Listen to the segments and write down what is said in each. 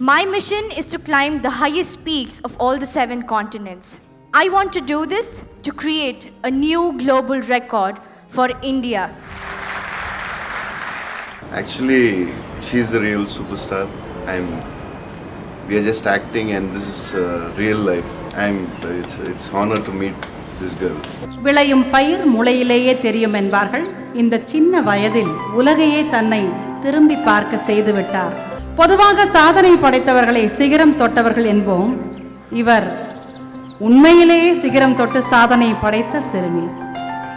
My mission is to climb the highest peaks of all the 7 continents. I want to do this to create a new global record for India. Actually, she's the real superstar. We are just acting, and this is real life. It's honor to meet this girl. விளையும் பயிர் முளையிலேயே தெரியும் என்பார்கள். இந்த சின்ன வயதில் உலகையே தன்னை திரும்பி பார்க்க செய்துவிட்டார். பொதுவாக சாதனை படைத்தவர்களை சிகரம் தொட்டவர்கள் என்போம். இவர் உண்மையிலேயே சிகரம் தொட்டு சாதனை படைத்த சிறுமி.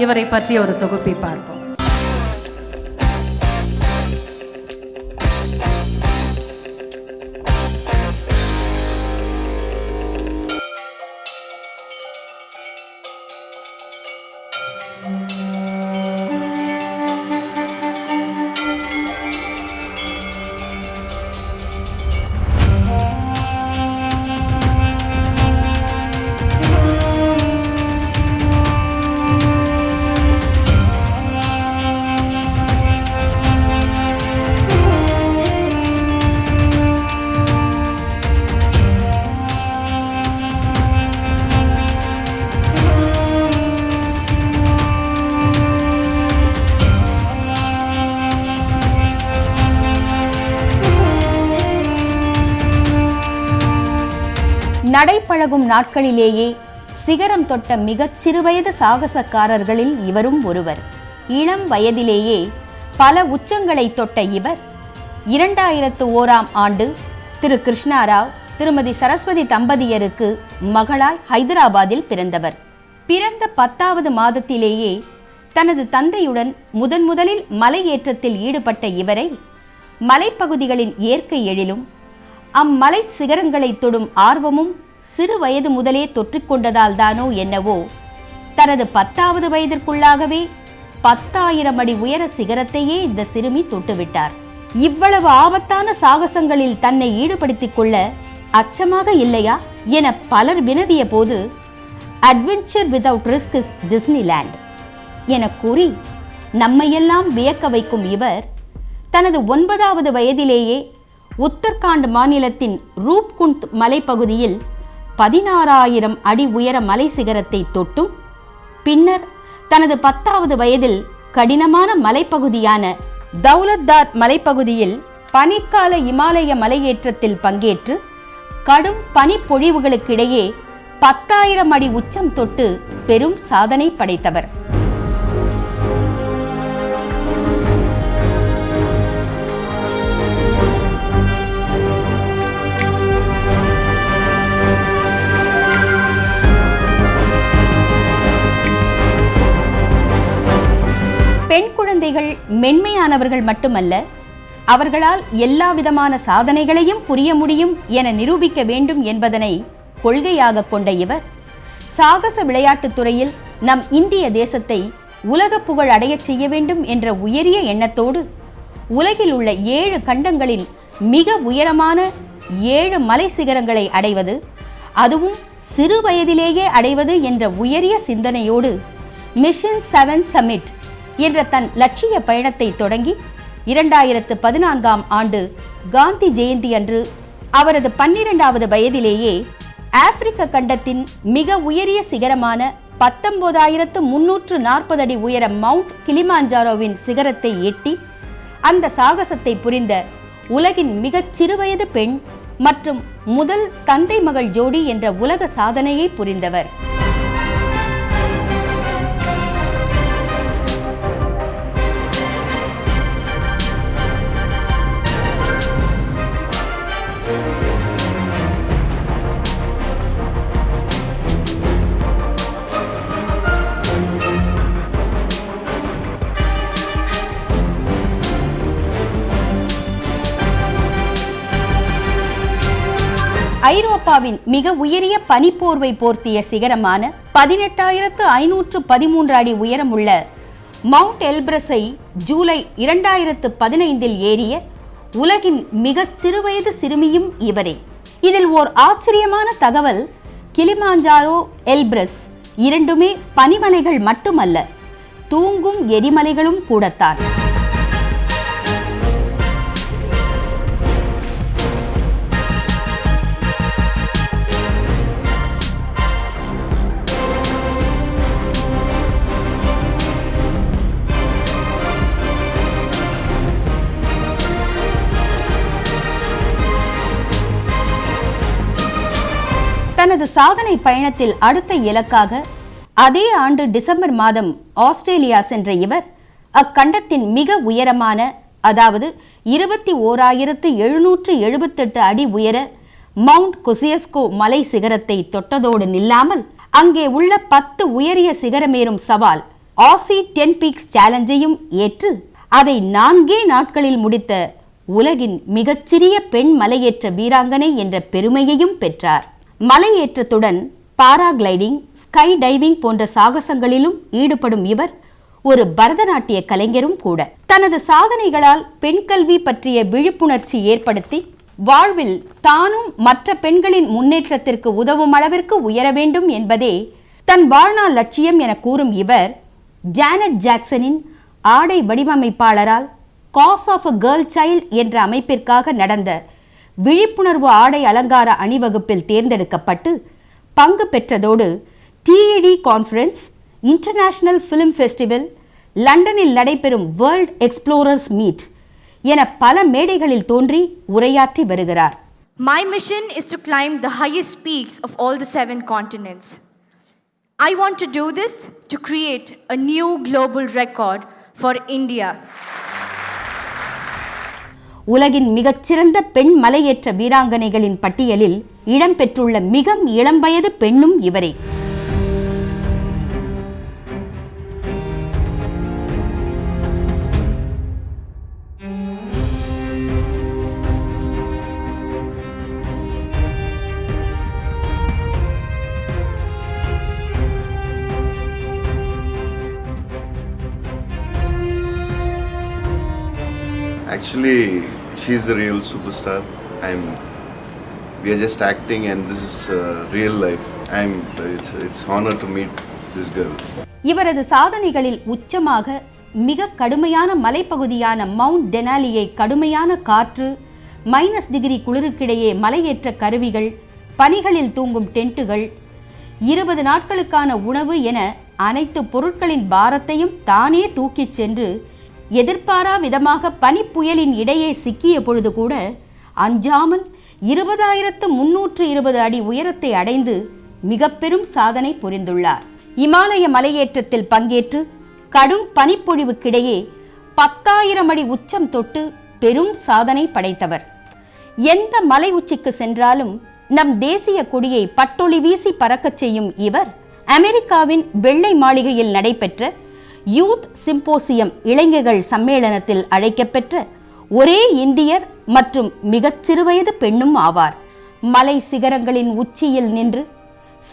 இவரை பற்றி ஒரு தொகுப்பை பார்ப்போம். நடைப்பழகும் நாட்களிலேயே சிகரம் தொட்ட மிகச் சிறுவயது சாகசக்காரர்களில் இவரும் ஒருவர். இளம் வயதிலேயே பல உச்சங்களை தொட்ட இவர் 2001ஆம் ஆண்டு திரு கிருஷ்ணாராவ் திருமதி சரஸ்வதி தம்பதியருக்கு மகளாய் ஹைதராபாத்தில் பிறந்தவர். பிறந்த 10வது மாதத்திலேயே தனது தந்தையுடன் முதலில் மலையேற்றத்தில் ஈடுபட்ட இவரை மலைப்பகுதிகளின் இயற்கை எழிலும் அம்மலை சிகரங்களை தொடும் ஆர்வமும் சிறு வயது முதலே தொற்றிக்கொண்டதால் தானோ என்னவோ தனது 10வது வயதிற்குள்ளாகவே 10,000 அடி உயர சிகரத்தையே இந்த சிறுமி தொட்டுவிட்டார். இவ்வளவு ஆபத்தான சாகசங்களில் தன்னை ஈடுபடுத்திக் கொள்ள அச்சமாக இல்லையா என பலர் வினவிய போது adventure without risk is Disneyland என கூறி நம்மையெல்லாம் வியக்க வைக்கும் இவர் தனது 9வது வயதிலேயே உத்தரகாண்ட் மாநிலத்தின் ரூப்குண்ட் மலைப்பகுதியில் 16,000 அடி உயர மலை சிகரத்தை தொட்டும் பின்னர் தனது 10வது வயதில் கடினமான மலைப்பகுதியான தௌலத்தார் மலைப்பகுதியில் பனிக்கால இமாலய மலையேற்றத்தில் பங்கேற்று கடும் பனிப்பொழிவுகளுக்கிடையே 10,000 அடி உச்சம் தொட்டு பெரும் சாதனை படைத்தவர். பெண் குழந்தைகள் மென்மையானவர்கள் மட்டுமல்ல, அவர்களால் எல்லா விதமான சாதனைகளையும் புரிய முடியும் என நிரூபிக்க வேண்டும் என்பதனை கொள்கையாக கொண்ட இவர் சாகச விளையாட்டுத் துறையில் நம் இந்திய தேசத்தை உலக புகழ் அடையச் செய்ய வேண்டும் என்ற உயரிய எண்ணத்தோடு உலகில் உள்ள 7 கண்டங்களின் மிக உயரமான 7 மலை சிகரங்களை அடைவது, அதுவும் சிறு வயதிலேயே அடைவது என்ற உயரிய சிந்தனையோடு மிஷன் 7 சமிட் என்ற தன் லட்சிய பயணத்தை தொடங்கி 2014ஆம் ஆண்டு காந்தி ஜெயந்தி அன்று அவரது 12வது வயதிலேயே ஆப்பிரிக்க கண்டத்தின் மிக உயரிய சிகரமான 19,340 அடி உயர மவுண்ட் கிளிமாஞ்சாரோவின் சிகரத்தை எட்டி அந்த சாகசத்தை புரிந்த உலகின் மிகச் சிறுவயது பெண் மற்றும் முதல் தந்தை மகள் ஜோடி என்ற உலக சாதனையை புரிந்தவர். ஐரோப்பாவின் மிக உயரிய பனிப்போர்வை போர்த்திய சிகரமான 18,513 அடி உயரமுள்ள மவுண்ட் எல்ப்ரஸை ஜூலை 2015இல் ஏறிய உலகின் மிகச் சிறுவயது சிறுமியும் இவரே. இதில் ஓர் ஆச்சரியமான தகவல், கிளிமாஞ்சாரோ, எல்ப்ரஸ் இரண்டுமே பனிமலைகள் மட்டுமல்ல, தூங்கும் எரிமலைகளும் கூடத்தான். தனது சாதனை பயணத்தில் அடுத்த இலக்காக அதே ஆண்டு டிசம்பர் மாதம் ஆஸ்திரேலியா சென்ற இவர் அக்கண்டத்தின் மிக உயரமான, அதாவது 21,778 அடி உயர மவுண்ட் கொசியஸ்கோ மலை சிகரத்தை தொட்டதோடு நில்லாமல் அங்கே உள்ள 10 உயரிய சிகரமேறும் சவால் ஆசி 10 பீக்ஸ் சேலஞ்சையும் ஏற்று அதை 4 நாட்களில் முடித்த உலகின் மிகச்சிறிய பெண் மலையேற்ற வீராங்கனை என்ற பெருமையையும் பெற்றார். மலையேற்றத்துடன் பாராகிளைடிங், ஸ்கை டைவிங் போன்ற சாகசங்களிலும் ஈடுபடும் இவர் ஒரு பரதநாட்டிய கலைஞரும் கூட. தனது சாதனைகளால் பெண் கல்வி பற்றிய விழிப்புணர்ச்சி ஏற்படுத்தி வாழ்வில் தானும் மற்ற பெண்களின் முன்னேற்றத்திற்கு உதவும் அளவிற்கு உயர வேண்டும் என்பதே தன் வாழ்நாள் லட்சியம் என கூறும் இவர் ஜானட் ஜாக்சனின் ஆடை வடிவமைப்பாளரால் cause of a girl child என்ற அமைப்பிற்காக நடந்த விழிப்புணர்வு ஆடை அலங்கார அணிவகுப்பில் தேர்ந்தெடுக்கப்பட்டு பங்கு பெற்றதோடு TED conference, international film festival, லண்டனில் நடைபெறும் வேர்ல்ட் எக்ஸ்ப்ளோரர்ஸ் மீட் என பல மேடைகளில் தோன்றி உரையாற்றி வருகிறார். My mission is to climb the highest peaks of all the 7 continents. I want to do this to create a new global record for India. உலகின் மிகச்சிறந்த பெண் மலையேற்ற வீராங்கனைகளின் பட்டியலில் இடம்பெற்றுள்ள மிக இளம் வயது பெண்ணும் இவரே. Actually, she's the real superstar. We are just acting, and this is real life. It's honor to meet this girl. இவரது சாதனைகளில் உச்சமாக மிக கடுமையான மலைப்பகுதியான மவுண்ட் டெனாலியை கடுமையான காற்று, -டிகிரி குளிருக்கிடையே மலையேற்ற கருவிகள், பனிகளில் தூங்கும் டென்ட்டுகள், 20 நாட்களுக்கான உணவு என அனைத்து பொருட்களின் பாரத்தையும் தானே தூக்கிச் சென்று எதிர்பாரா விதமாக பனிப்புயலின் இடையே சிக்கிய பொழுது கூட அஞ்சாமல் 20,320 அடி உயரத்தை அடைந்து மிக பெரும் சாதனை புரிந்துள்ளார். இமாலய மலையேற்றத்தில் பங்கேற்று கடும் பனிப்பொழிவுக்கிடையே 10,000 அடி உச்சம் தொட்டு பெரும் சாதனை படைத்தவர். எந்த மலை உச்சிக்கு சென்றாலும் நம் தேசிய கொடியை பட்டொளி வீசி பறக்கச் செய்யும் இவர் அமெரிக்காவின் வெள்ளை மாளிகையில் நடைபெற்ற யூத் சிம்போசியம் இளைஞர்கள் சம்மேளனத்தில் அழைக்கப்பெற்ற ஒரே இந்தியர் மற்றும் மிகச் சிறுவயது பெண்ணும் ஆவார். மலை சிகரங்களின் உச்சியில் நின்று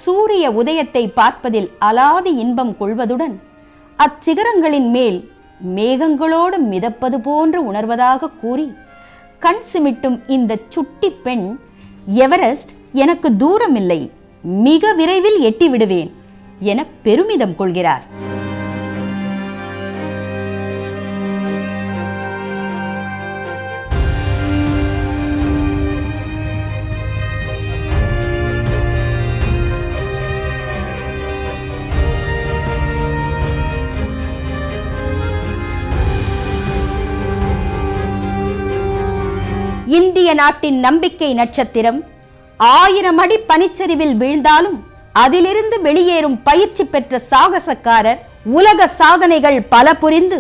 சூரிய உதயத்தை பார்ப்பதில் அலாதி இன்பம் கொள்வதுடன் அச்சிகரங்களின் மேல் மேகங்களோடு மிதப்பது போன்று உணர்வதாக கூறி கண் சிமிட்டும் இந்த சுட்டி பெண் எவரெஸ்ட் எனக்கு தூரமில்லை, மிக விரைவில் எட்டி விடுவேன் என பெருமிதம் கொள்கிறார். இந்திய நாட்டின் நம்பிக்கை நட்சத்திரம் 1000 அடி பனிச்சரிவில் வீழ்ந்தாலும் அதிலிருந்து வெளியேறும் பயிற்சி பெற்ற சாகசக்காரர், உலக சாதனைகள் பல புரிந்து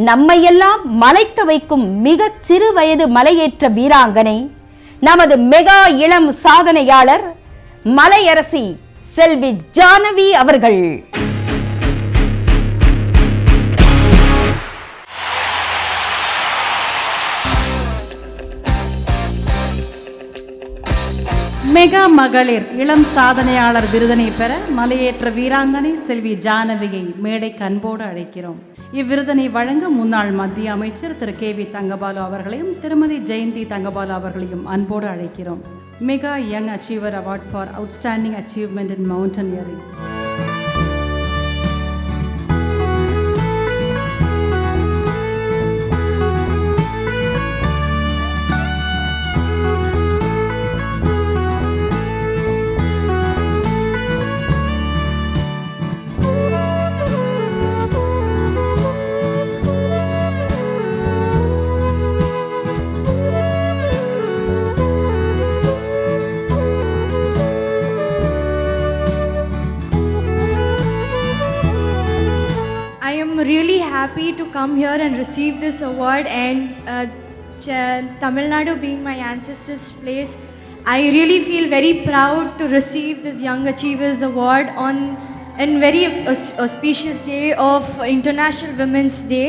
நம்மையெல்லாம் மலைக்க வைக்கும் மிக சிறு வயது மலையேற்ற வீராங்கனை, நமது மெகா இளம் சாதனையாளர் மலையரசி செல்வி ஜானவி அவர்கள். மெகா மகளிர் இளம் சாதனையாளர் விருதினை பெற மலையேற்ற வீராங்கனை செல்வி ஜானவியை மேடைக்கு அன்போடு அழைக்கிறோம். இவ்விருதினை வழங்க முன்னாள் மத்திய அமைச்சர் திரு KV தங்கபாலு அவர்களையும் திருமதி ஜெயந்தி தங்கபாலு அவர்களையும் அன்போடு அழைக்கிறோம். Mega young achiever award for outstanding achievement in mountaineering. happy to come here and receive this award, and Tamil Nadu being my ancestors' place, I really feel very proud to receive this Young Achievers Award on a very auspicious day of International Women's Day.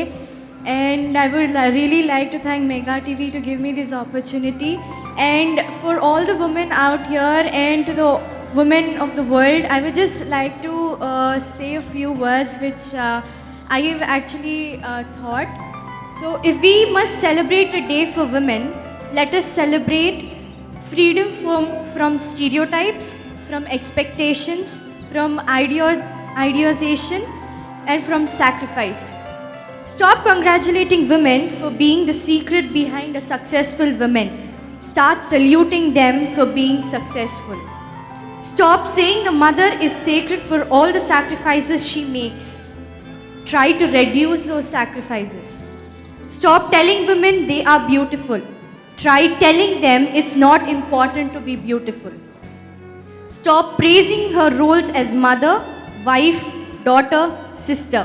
And I would really like to thank Mega TV to give me this opportunity. And for all the women out here and to the women of the world, I would just like to say a few words which I have actually thought. So if we must celebrate a day for women, let us celebrate freedom from stereotypes, from expectations, from idealization, and from sacrifice. Stop congratulating women for being the secret behind a successful woman. Start saluting them for being successful. Stop saying the mother is sacred for all the sacrifices she makes. Try to reduce those sacrifices. Stop telling women they are beautiful. Try telling them it's not important to be beautiful. Stop praising her roles as mother, wife, daughter, sister.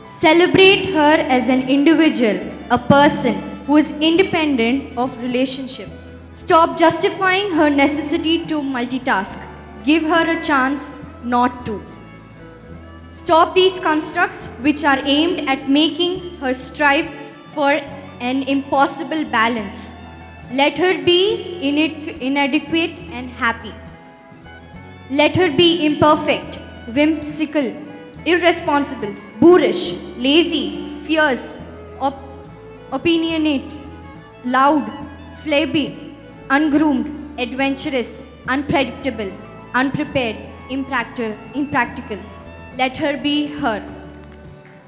Celebrate her as an individual, a person who is independent of relationships. Stop justifying her necessity to multitask. Give her a chance not to. Stop these constructs which are aimed at making her strive for an impossible balance. Let her be inadequate and happy. Let her be imperfect, whimsical, irresponsible, boorish, lazy, fierce, opinionate, loud, flabby, ungroomed, adventurous, unpredictable, unprepared, impractical. Let her be her.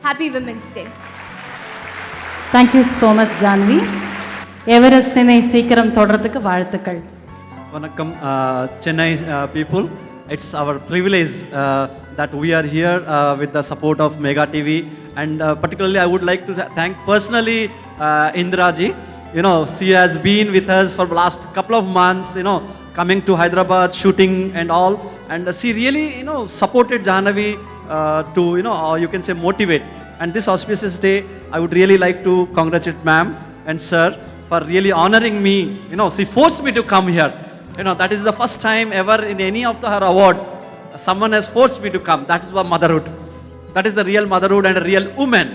Happy Women's Day. Thank you so much Janhvi. எவரெஸ்டினை சீக்கிரம் தொடர்றதுக்கு வாழ்த்துக்கள். Vanakkam, Chennai people. It's our privilege that we are here with the support of Mega TV, and particularly I would like to thank personally Indraji. You know, she has been with us for the last couple of months, you know, coming to Hyderabad, shooting and all, and she really, you know, supported Jahnavi to, you know, you can say motivate. And this auspicious day, I would really like to congratulate ma'am and sir for really honoring me. You know, she forced me to come here. You know, that is the first time ever in any of her award, someone has forced me to come. That is what motherhood. That is the real motherhood and a real woman.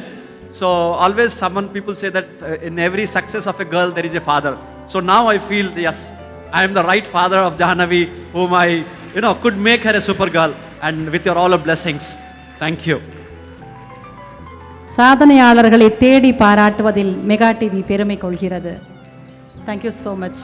So always people say that in every success of a girl, there is a father. So now I feel, yes, I am the right father of Jahnavi, whom I, you know, could make her a super girl, and with your all of blessings. Thank you. சாதனையாளர்களை தேடி பாராட்டுவதில் mega TV பெருமை கொள்கிறது. Thank you so much.